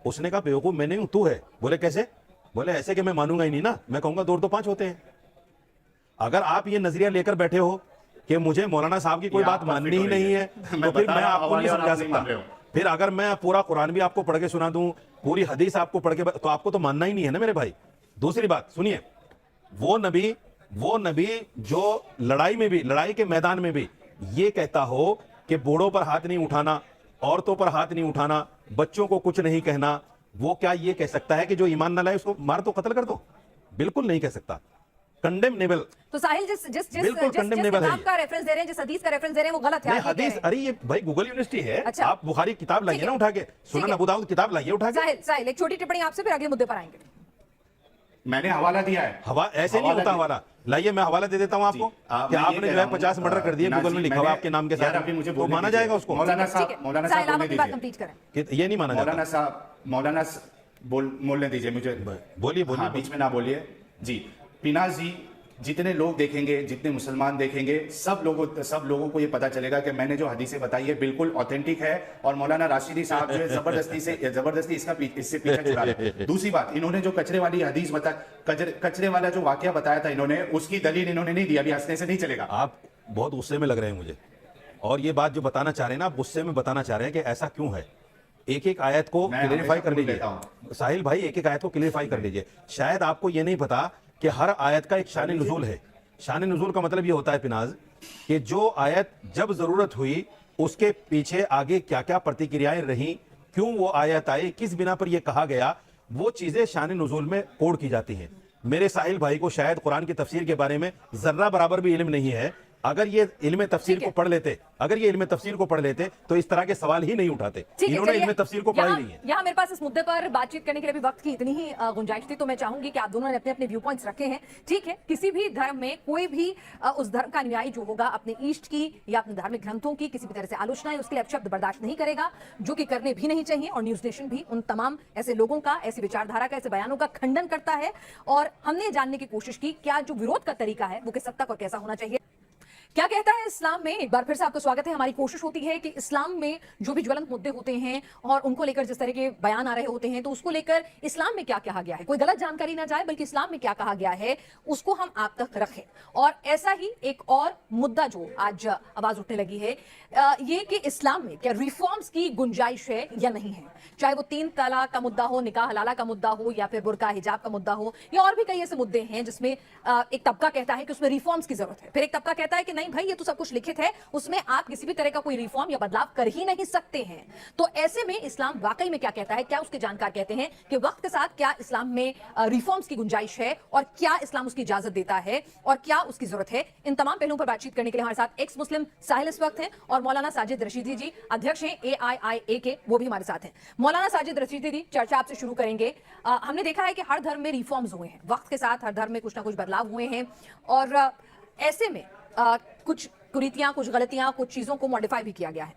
उसने कहा बेवकूफ मैं नहीं हूं, तू है। बोले कैसे? बोले ऐसे कि मैं मानूंगा ही नहीं ना, मैं कहूंगा 2 और 2 5 होते हैं। अगर आप ये नजरिया लेकर बैठे हो कि मुझे मौलाना साहब की कोई ये बात आपका माननी ही फिट हो रही नहीं है। है मैं तो फिर बता मैं रहा हूं आपको नहीं हवाले और समझा आप नहीं मान रहे सकता। हो। फिर अगर मैं पूरा कुरान भी आपको पढ़ के सुना दूं, पूरी हदीस आपको पढ़ के तो आपको तो मानना ही नहीं है ना मेरे भाई। दूसरी बात सुनिए, वो नबी जो लड़ाई के मैदान में भी ये कहता हो कि बूढ़ों पर हाथ नहीं उठाना, औरतों पर हाथ नहीं उठाना, बच्चों को कुछ नहीं कहना, वो क्या ये कह सकता है कि जो ईमान न लाए उसको मार दो, कत्ल कर दो? बिल्कुल नहीं कह सकता। कंडेमनेबल। तो साहिल जिस जिस जिस बिल्कुल जिस condemnable है किताब ये। का रेफरेंस दे रहे हैं, जिस हदीस का रेफरेंस दे रहे हैं, वो गलत है। नहीं आप ये कह हदीस, रहे हैं। अरे ये भाई गूगल यूनिवर्सिटी है। अच्छा। आप बुखारी किताब लाइए ठीक ना है। उठा के, ठीक सुनन है। अबू दाऊद किताब लाइए उठा के। साहिल एक छोटी टिप्पणी आपसे, फिर अगले मुद्दे पर आएंगे। मैंने हवाला दिया है। हवा ऐसे नहीं होता हवाला। लाइए मैं हवाला दे देता हूं आपको कि मैं ये आपने कह जो रहा है हूं, 50 मर्डर कर दिए, ना गूगल जी, में लिखा हुआ मैंने- आपके नाम के यार साथ, अभी मुझे तो बोलने माना दीजिए। जाएगा उसको? मौलाना ठीक साहब है, साहिल आप बोलने अपनी बात दीजिए। कंप्लीट करें। कि ये नहीं माना मौलाना जाता। साहब बोलने दीजिए मुझे। बोलिए बोलिए। हाँ, बीच में ना बोलिए जी। पिनाज जी, जितने लोग देखेंगे, जितने मुसलमान देखेंगे, सब लोगों को ये पता चलेगा कि मैंने जो हदीसें बताई है बिल्कुल ऑथेंटिक है, और मौलाना राशिदी साहब जो है जबरदस्ती इससे पीछे छुड़ा रहे हैं। दूसरी बात, इन्होंने जो कचरे वाली हदीस कचरे वाला जो वाकया बताया था इन्होंने, उसकी दलील इन्होंने नहीं दी। अभी हंसने से नहीं चलेगा। आप बहुत गुस्से में लग रहे हैं मुझे, और ये बात जो बताना चाह रहे हैं ना, आप गुस्से में बताना चाह रहे हैं कि ऐसा क्यों है। एक एक आयत को मैं क्लियरिफाई हमेशा कर बोल देता लीजिए साहिल भाई, एक एक आयत को क्लियरिफाई कर लीजिए। शायद आपको ये नहीं पता कि हर आयत का एक शान नुज़ूल है। शान नुज़ूल का मतलब ये होता है पिनाज कि जो आयत जब जरूरत हुई उसके पीछे आगे क्या क्या प्रतिक्रियाएं रही, क्यों वो आयत आई, किस बिना पर ये कहा गया, वो चीजें शान नुज़ूल में कोड की जाती हैं। मेरे साहिल भाई को शायद कुरान की तफसीर के बारे में जर्रा बराबर भी इल्म नहीं है। अगर ये इल्म तफसीर को पढ़ लेते, तो इस तरह के सवाल ही नहीं उठाते। ठीक है, इन्होंने चलिए, इल्म तफसीर को पढ़ा ही नहीं है। यहाँ मेरे पास इस मुद्दे पर बातचीत करने के लिए भी वक्त की इतनी ही गुंजाइश थी, तो मैं चाहूंगी कि आप दोनों ने अपने अपने व्यू पॉइंट्स रखे हैं। ठीक है, किसी भी धर्म में कोई भी उस धर्म का अनुयायी जो होगा अपने ईष्ट की या अपने धार्मिक ग्रंथों की किसी भी तरह से आलोचना है, उसके लिए अपशब्द बर्दाश्त नहीं करेगा, जो कि करने भी नहीं चाहिए। और न्यूज नेशन भी उन तमाम ऐसे लोगों का, ऐसी विचारधारा का, ऐसे बयानों का खंडन करता है। और हमने जानने की कोशिश की क्या जो विरोध का तरीका है वो किस हद तक और कैसा होना चाहिए। क्या कहता है इस्लाम में, एक बार फिर से आपका स्वागत है। हमारी कोशिश होती है कि इस्लाम में जो भी ज्वलंत मुद्दे होते हैं और उनको लेकर जिस तरह के बयान आ रहे होते हैं, तो उसको लेकर इस्लाम में क्या कहा गया है, कोई गलत जानकारी ना जाए, बल्कि इस्लाम में क्या कहा गया है उसको हम आप तक रखें। और ऐसा ही एक और मुद्दा जो आज आवाज उठने लगी है, ये कि इस्लाम में क्या रिफॉर्म्स की गुंजाइश है या नहीं है। चाहे वो 3 तलाक का मुद्दा हो, निकाह हलाला का मुद्दा हो, या फिर बुर्का हिजाब का मुद्दा हो, या और भी कई ऐसे मुद्दे हैं जिसमें एक तबका कहता है कि उसमें रिफॉर्म्स की जरूरत है, फिर एक तबका कहता है कि नहीं भाई ये तो सब कुछ लिखित है, उसमें आप किसी भी तरह का कोई रिफॉर्म या बदलाव कर ही नहीं सकते हैं। तो ऐसे में इस्लाम वाकई में क्या कहता है, क्या उसके जानकार कहते हैं कि वक्त के साथ क्या इस्लाम में रिफॉर्म्स की गुंजाइश है, और क्या इस्लाम उसकी इजाजत देता है, और क्या उसकी जरूरत है। इन तमाम पहलुओं पर बातचीत करने के लिए हमारे साथ एक्स मुस्लिम साहिल इस वक्त हैं, और मौलाना साजिद रशीदी जी अध्यक्ष हैं AIIA के, वो भी हमारे साथ हैं। मौलाना साजिद रशीदी जी, चर्चा आपसे शुरू करेंगे। हमने देखा है कि हर धर्म में रिफॉर्म्स हुए हैं, वक्त के साथ हर धर्म में कुछ ना कुछ बदलाव हुए हैं, और ऐसे में कुछ कुरीतियां, कुछ गलतियां, कुछ चीजों को मॉडिफाई भी किया गया है।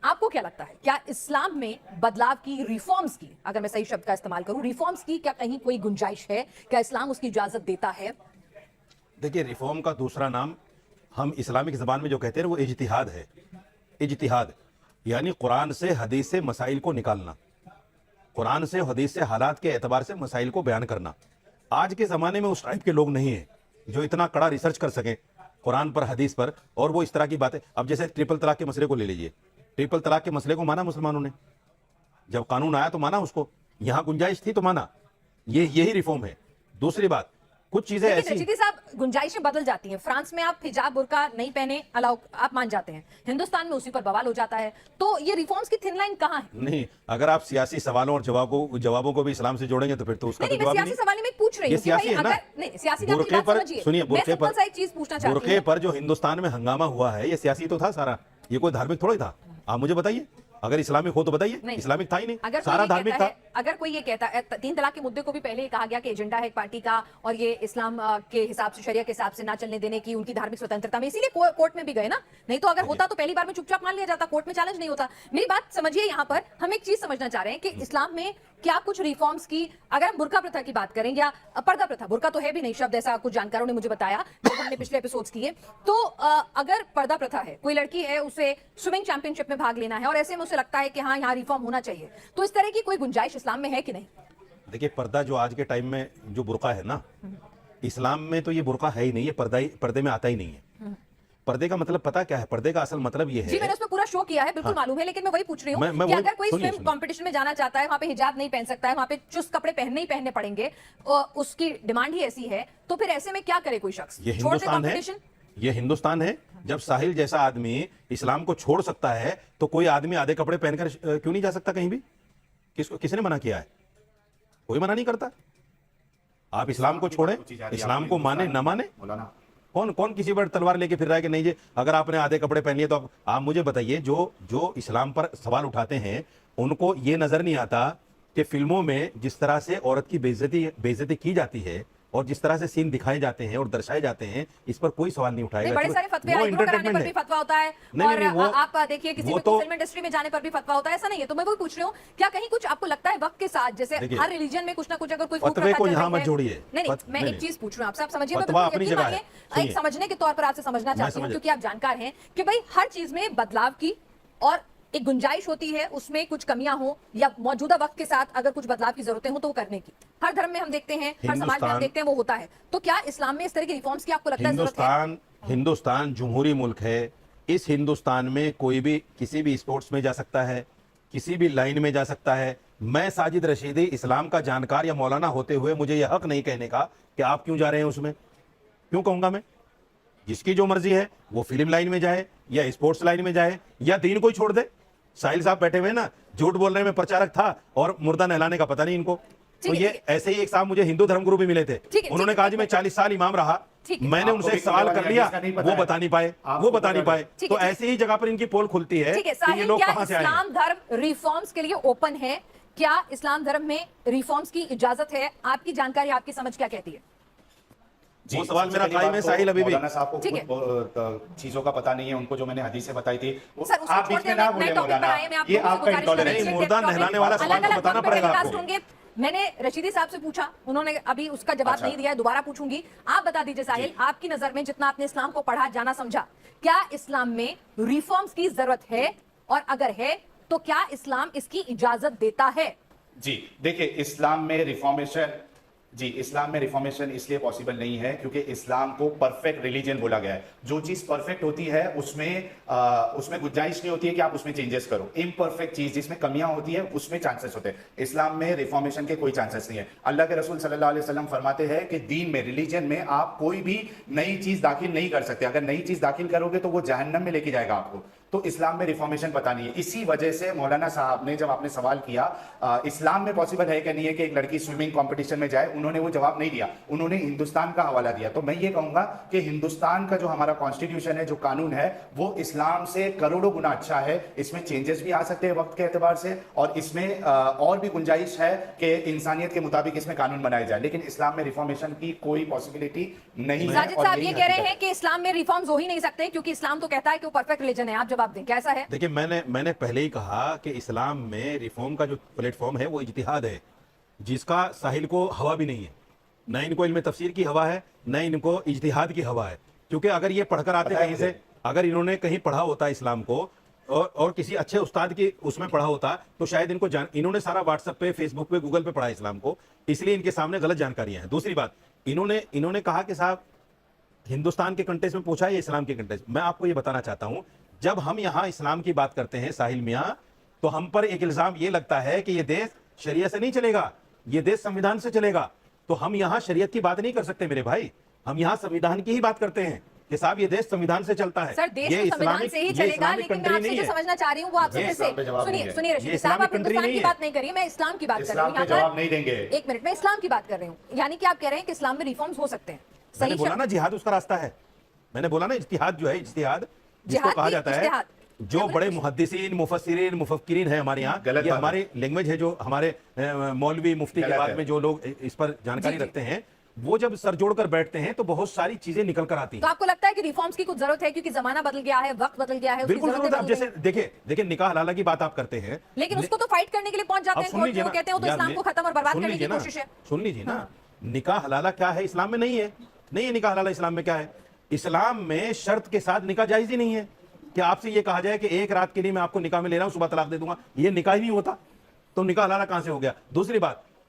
आपको क्या लगता है, क्या इस्लाम में बदलाव की, रिफॉर्म्स की, अगर मैं सही शब्द का इस्तेमाल करूं, रिफॉर्म्स की क्या कहीं कोई गुंजाइश है, क्या इस्लाम उसकी इजाजत देता है? देखिए, रिफॉर्म का दूसरा नाम हम इस्लामिक ज़बान में जो कहते हैं वो इज्तिहाद है। इज्तिहाद यानी कुरान से हदीस से मसाइल को निकालना, कुरान से हदीस से हालात के एतबार से मसाइल को बयान करना। आज के ज़माने में उस टाइप के लोग नहीं हैं जो इतना कड़ा रिसर्च कर सकें कुरान पर, हदीस पर, और वो इस तरह की बातें। अब जैसे ट्रिपल तलाक के मसले को ले लीजिए, ट्रिपल तलाक के मसले को माना मुसलमानों ने, जब कानून आया तो माना उसको, यहां गुंजाइश थी तो माना, यही रिफॉर्म है। दूसरी बात, कुछ चीजें ऐसी, रशीदी साहब, गुंजाइशें बदल जाती हैं। फ्रांस में आप हिजाब बुर्का नहीं पहने अलाउ, आप मान जाते हैं, हिंदुस्तान में उसी पर बवाल हो जाता है। तो ये रिफॉर्म्स की थिन लाइन कहां है? नहीं, अगर आप सियासी सवालों और जवाबों को भी इस्लाम से जोड़ेंगे तो फिर तो उसका नहीं, तो मैं जवाब सियासी सवाल में पूछ रही ये हूं कि सियासी भाई है ना। अगर नहीं सियासी का बुरके पर सुनिए, बुरके पर एक चीज पूछना चाहती बुरके हूं। पर जो हिंदुस्तान में हंगामा हुआ है ये सियासी तो था सारा, ये कोई धार्मिक थोड़ा ही था। आप मुझे बताइए, अगर इस्लामिक हो तो बताइए। इस्लामिक था ही नहीं, अगर सारा धार्मिक था। अगर कोई ये कहता है, 3 तलाक के मुद्दे को भी पहले ही कहा गया कि एजेंडा है एक पार्टी का, और ये इस्लाम के हिसाब से, शरिया के हिसाब से ना चलने देने की उनकी धार्मिक स्वतंत्रता में, इसीलिए कोर्ट में भी गए ना। नहीं तो अगर होता तो पहली बार में चुपचाप मान लिया जाता, कोर्ट में चैलेंज नहीं होता। मेरी बात समझिए, यहाँ पर हम एक चीज समझना चाह रहे हैं कि इस्लाम में क्या कुछ रिफॉर्म्स की, अगर हम बुर्का प्रथा की बात करें या पर्दा प्रथा, बुर्का तो है भी नहीं शब्द, ऐसा कुछ जानकारों ने मुझे बताया जब हमने पिछले एपिसोड्स किए, तो अगर पर्दा प्रथा है, कोई लड़की है, उसे स्विमिंग चैंपियनशिप में भाग लेना है, और ऐसे में उसे लगता है कि हाँ यहाँ रिफॉर्म होना चाहिए, तो इस तरह की कोई गुंजाइश इस्लाम में है कि नहीं? देखिए, पर्दा जो आज के टाइम में जो बुर्का है ना, इस्लाम में तो ये बुर्का है ही नहीं, ये पर्दे में आता ही नहीं है। पर्दे का मतलब पता क्या है? पर्दे का असल मतलब ये जी है, मैंने उसमें पूरा शो किया है, बिल्कुल मालूम है, लेकिन मैं वही पूछ रही हूँ मैं कि वही- अगर कोई सुनिए, स्विम कंपटीशन में जाना चाहता है, वहां पे हिजाब नहीं पहन सकता है, वहां पे चुस्त कपड़े पहनने ही पहनने पड़ेंगे, और उसकी डिमांड ही ऐसी है, तो फिर ऐसे में क्या करे कोई शख्स? ये छोड़ दे हिंदुस्तान है, कंपटीशन? ये हिंदुस्तान है। जब साहिल जैसा आदमी इस्लाम को छोड़ सकता है तो कोई आदमी आधे कपड़े पहनकर क्यों नहीं जा सकता कहीं भी? किसने मना किया है? कोई मना नहीं करता। आप इस्लाम को छोड़ें, इस्लाम को माने न माने, मौलाना कौन कौन किसी पर तलवार लेके फिर रहा है कि नहीं जी अगर आपने आधे कपड़े पहन लिए तो आप मुझे बताइए, जो इस्लाम पर सवाल उठाते हैं उनको ये नजर नहीं आता कि फिल्मों में जिस तरह से औरत की बेइज्जती की जाती है और जिस तरह से सीन दिखाए जाते हैं और दर्शाए जाते हैं, इस पर कोई सवाल नहीं नहीं, उठाएगा। बड़े सारे फतवे वो आईब्रो कराने पर entertainment भी है। फतवा होता है, नहीं, और नहीं, वो- आप देखिए किसी वो भी तो- फिल्म इंडस्ट्री में जाने पर भी फतवा होता है, ऐसा नहीं है। तो मैं वही पूछ रही हूँ, क्या कहीं कुछ आपको लगता है वक्त के साथ, जैसे देखिए, हर रिलीजन में कुछ ना कुछ अगर कोई फूट फतवे प्रथा को चल यहाँ रही मत है- जोड़िए। नहीं नहीं, मैं नहीं, एक चीज पूछ रही हूँ आपसे, आप समझिए, मैं फतवा बिल्कुल अपनी यकीन जगह मानिए, है। सुनिए। एक समझने के तौर पर आपसे समझना चाहती हूँ, समझ- क्योंकि आप जानकार हैं कि भाई हर चीज में बदलाव की और एक गुंजाइश होती है, उसमें कुछ कमियां हो या मौजूदा वक्त के साथ अगर कुछ बदलाव की जरूरतें हो तो वो करने की हर धर्म में हम देखते हैं, हर समाज में हम हिंदुस्तान- देखते हैं, वो होता है। तो क्या इस्लाम में इस तरह की रिफॉर्म्स की आपको लगता है जरूरत है? हिंदुस्तान जमहूरी मुल्क है। इस हिंदुस्तान में कोई भी किसी भी स्पोर्ट्स में जा सकता है, किसी भी लाइन में जा सकता है। मैं साजिद रशीदी इस्लाम का जानकार या मौलाना होते हुए मुझे यह हक नहीं कहने का कि आप क्यों जा रहे हैं उसमें। क्यों कहूंगा मैं? जिसकी जो मर्जी है वो फिल्म लाइन में जाए या स्पोर्ट्स लाइन में जाए या दीन को ही छोड़ दे। साहिल साहब बैठे हुए हैं ना, झूठ बोलने में प्रचारक था और मुर्दा नहलाने का पता नहीं इनको। तो ठीक है, ये ठीक है। ऐसे ही एक साहब मुझे हिंदू धर्मगुरु भी मिले थे, ठीक है, उन्होंने ठीक कहा है, जी मैं 40 साल इमाम रहा, ठीक है। मैंने आपको उनसे भी एक सवाल कुरान कर लिया, हदीस का नहीं पता वो है। बता नहीं पाए, आपको वो बता नहीं पता पाए। है। ठीक तो है, ऐसी ही जगह पर इनकी पोल खुलती है ठीक है कि ये साहिल, लोग क्या कहां से आए हैं। इस्लाम धर्म रिफॉर्म्स के लिए ओपन है? क्या इस्लाम धर्म में रिफॉर्म्स की इजाजत है? आपकी जानकारी, आपकी समझ क्या कहती है? वो सवाल सबसे मेरा पहली कायम बात है तो साहिल अभी भी। मौलाना साहब को ठीक है। कुछ चीजों का पता नहीं है, उनको जो मैंने हदीसें बताई थी सर, उसको आप बीच छोड़ते में ना हैं, बोले नए टॉपिक मौलाना, पर आए, मैं आप ये लोगों से आपका गुजारिश इंटॉलरेंस करेंगे नहीं, कि मुर्दा टॉपिक नहलाने वाला सवाल तो अलग-अलग बताना वक्त पे पड़ेगा टेलीकास्ट आपको। होंगे। मैंने रशीदी साहब से पूछा, उन्होंने अभी उसका जवाब अच्छा। नहीं दिया है, दोबारा पूछूंगी। आप बता दीजिए साहिल, आपकी नजर में जितना आपने इस्लाम को पढ़ा, जाना, समझा, क्या इस्लाम में रिफॉर्म्स की जरूरत है? और अगर है तो क्या इस्लाम इसकी इजाजत देता है? जी देखिए, इस्लाम में रिफॉर्मेशन इसलिए पॉसिबल नहीं है क्योंकि इस्लाम को परफेक्ट रिलीजन बोला गया है। जो चीज परफेक्ट होती है उसमें गुंजाइश नहीं होती है कि आप उसमें चेंजेस करो। इम्परफेक्ट चीज जिसमें कमियां होती है उसमें चांसेस होते हैं। इस्लाम में रिफॉर्मेशन के कोई चांसेस नहीं है। अल्लाह के रसूल सल्लल्लाहु अलैहि वसल्लम फरमाते हैं कि दीन में, रिलीजन में आप कोई भी नई चीज दाखिल नहीं कर सकते। अगर नई चीज दाखिल करोगे तो वो जहन्नम में लेके जाएगा आपको। तो इस्लाम में रिफॉर्मेशन पता नहीं है। इसी वजह से मौलाना साहब ने, जब आपने सवाल किया इस्लाम में पॉसिबल है कि नहीं है कि एक लड़की स्विमिंग कंपटीशन में जाए, उन्होंने वो जवाब नहीं दिया, उन्होंने हिंदुस्तान का हवाला दिया। तो मैं ये कहूंगा कि हिंदुस्तान का जो हमारा कॉन्स्टिट्यूशन है, जो कानून है, वो इस्लाम से करोड़ों गुना अच्छा है। इसमें चेंजेस भी आ सकते हैं वक्त के एतबार से, और इसमें और भी गुंजाइश है कि इंसानियत के मुताबिक इसमें कानून बनाए जाए। लेकिन इस्लाम में रिफॉर्मेशन की कोई पॉसिबिलिटी नहीं है। साजिद और साहब यही ये कह रहे हकीकत हैं कि इस्लाम में रिफॉर्म्स हो ही नहीं सकते क्योंकि इस्लाम तो कहता है कि वो परफेक्ट रिलीजन है। आप जवाब दें, कैसा है? देखिए, मैंने पहले ही कहा कि इस्लाम में रिफॉर्म का जो प्लेटफॉर्म है वो इज्तिहाद है, जिसका साहिल को हवा भी नहीं है। न इनको इल्म तफसीर की हवा है, न इनको इज्तिहाद की हवा है। क्योंकि अगर ये पढ़कर आते पता है कहीं से, अगर इन्होंने कहीं पढ़ा होता इस्लाम को और किसी अच्छे उस्ताद की उसमें पढ़ा होता तो शायद इनको इन्होंने सारा व्हाट्सएप पे, फेसबुक पे, गूगल पे पढ़ा इस्लाम को, इसलिए इनके सामने गलत जानकारियां हैं। दूसरी बात, इन्होंने कहा कि साहब हिंदुस्तान के कंटेक्स्ट में पूछा है, इस्लाम के कंटेक्स्ट। मैं आपको ये बताना चाहता हूं, जब हम यहां इस्लाम की बात करते हैं साहिल मियां, तो हम पर एक इल्जाम ये लगता है कि ये देश शरीयत से नहीं चलेगा, ये देश संविधान से चलेगा। तो हम यहां शरीयत की बात नहीं कर सकते मेरे भाई, हम यहां संविधान की ही बात करते हैं कि साहब ये देश संविधान से चलता है। सर, देश ये तो संविधान इस्लामिक- से ही ये चलेगा, इस्लामिक लेकिन मैं कंट्री आपसे नहीं जो है। समझना चाह रही हूँ वो आपसे ये फिर इस्लाम पे से जवाब सुनिए नहीं है। सुनिए रशीदी ये साहब, आप इस्लामिक कंट्री हिंदुस्तान नहीं की है। बात नहीं कर रही, मैं इस्लाम की बात कर रही इस्लाम हूँ पे यहाँ जवाब पर। नहीं देंगे। एक मिनट, मैं इस्लाम की बात कर रही हूँ। यानी कि आप कह रहे हैं कि इस्लाम में रिफॉर्म्स हो सकते हैं, मैंने सही बोला शब्द? ना जिहाद उसका रास्ता है। मैंने बोला ना इज्तिहाद जो है, इज्तिहाद जिसको जिहाद कहा की जाता है, इज्तिहाद। जो क्या बड़े बोले? मुहद्दिसीन, मुफस्सिरीन, मुफक्किरीन है हमारे यहाँ, गलत ये बात है। हमारी लैंग्वेज है, जो हमारे मौलवी मुफ्ती के गलत बाद है। में जो लोग इस पर जानकारी जी, जी। रखते हैं, वो जब सर जोड़कर बैठते हैं तो बहुत सारी चीजें निकल कर आती तो हैं। आपको लगता है कि रिफॉर्म्स की कुछ जरूरत है क्योंकि जमाना बदल गया है, वक्त बदल गया है, उसकी बिल्कुल जरूरतें जरूरत है। अब बदल जैसे गई। देखिए निकाह हलाला की बात आप करते हैं, लेकिन उसको तो फाइट करने के लिए पहुंच जाते अब हैं सुन कोर्ट लीजिए में, ना, वो कहते हैं वो तो यार इस्लाम को खत्म और बर्बाद सुन करने की लीजिए ना, कोशिश है। सुन लीजिए ना, निकाह हलाला क्या है इस्लाम में? नहीं है, नहीं है निकाह हलाला इस्लाम में। क्या है इस्लाम में? शर्त के साथ निकाह जायज ही नहीं है कि आपसे ये कहा जाए कि एक रात के लिए मैं आपको निकाह में ले रहा हूं, सुबह तलाक दे दूंगा। ये निकाह ही नहीं होता, तो निकाह हलाला कहां से हो गया? दूसरी बात,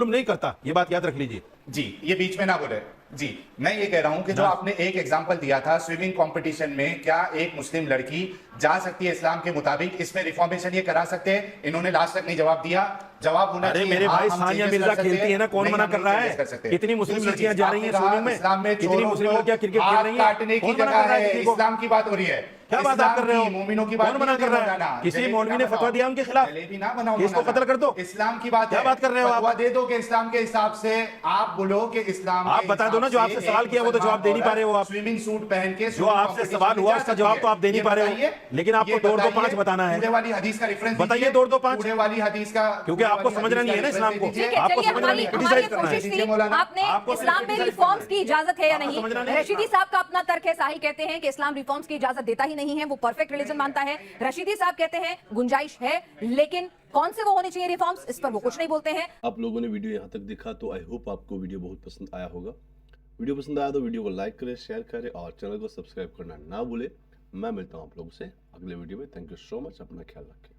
जुल्म नहीं करता, ये बात याद रख लीजिए। जी, ये बीच में ना बोले। जी, मैं ये कह रहा हूं कि जो आपने एक एग्जांपल दिया था स्विमिंग कंपटीशन में, क्या एक मुस्लिम लड़की जा सकती है इस्लाम के मुताबिक? इसमें रिफॉर्मेशन ये करा सकते हैं? इन्होंने लास्ट तक नहीं जवाब दिया। जवाब होना अरे चाहिए, मेरे हाँ, भाई, हम सानिया changes मिर्जा कर सकते खेलती हैं, है ना, कौन नहीं, मना हम कर नहीं रहा changes है? कर सकते। कितनी मुस्लिम दूसरी लड़कियां चीज, जा रही हैं आपने कहा स्विमिंग में, इस्लाम में कितनी चोरों मुस्लिम को लड़कियां क्रिकेट खेल हाथ रही हैं? काटने की कौन मना जगह कर रहा है है, किसी को? इस्लाम की बात हो रही है। क्या बात आप कर रहे हो? मोमिनों की बात कौन मना नहीं कर होती रहा मौलाना। है? किसी जलेबी मौलवी ना ने बनाओ। फतवा दिया उनके खिलाफ? जलेबी ना बनाओ कि इसको मौलाना। कत्ल कर दो? इस्लाम की बात क्या है। बात कर रहे हो आप? फतवा दे दो कि इस्लाम के हिसाब से आप बोलो कि इस्लाम आप के बता दो ना, हिसाब जो आपसे से सवाल एक किया वो तो जवाब दे नहीं पा रहे हो आप। स्विमिंग सूट पहन के जो आपसे सवाल हुआ उसका जवाब तो आप दे नहीं पा रहे हो, लेकिन आपको दो दो पांच बताना है। पूरे वाली हदीस का रेफरेंस बताइए दो दो पांच। पूरे वाली हदीस का, क्योंकि आपको समझना नहीं है ना इस्लाम को। ठीक है, आपको चलिए समझना हमारी नहीं, हमारी criticize ये करना है। कोशिश थी, दीजिए मौलाना। आपने आपको सिर्फ इस्लाम में criticize रिफॉर्म्स करना है। की इजाजत है या आपको समझना नहीं? नहीं है रशीदी इस्लाम। साहब का अपना तर्क है, साहिल कहते हैं कि इस्लाम रिफॉर्म्स की इजाजत देता ही नहीं है, वो परफेक्ट रिलीजन मानता है। रशीदी साहब कहते हैं गुंजाइश है, लेकिन कौन से वो होनी चाहिए रिफॉर्म्स, इस पर वो कुछ नहीं बोलते हैं। आप लोगों ने वीडियो यहाँ तक देखा तो आई होप आपको वीडियो बहुत पसंद आया होगा। वीडियो पसंद आया तो वीडियो को लाइक करें, शेयर करें और चैनल को सब्सक्राइब करना ना भूलें। मैं मिलता हूँ आप लोगों से अगले वीडियो में। थैंक यू सो मच, अपना ख्याल रखें।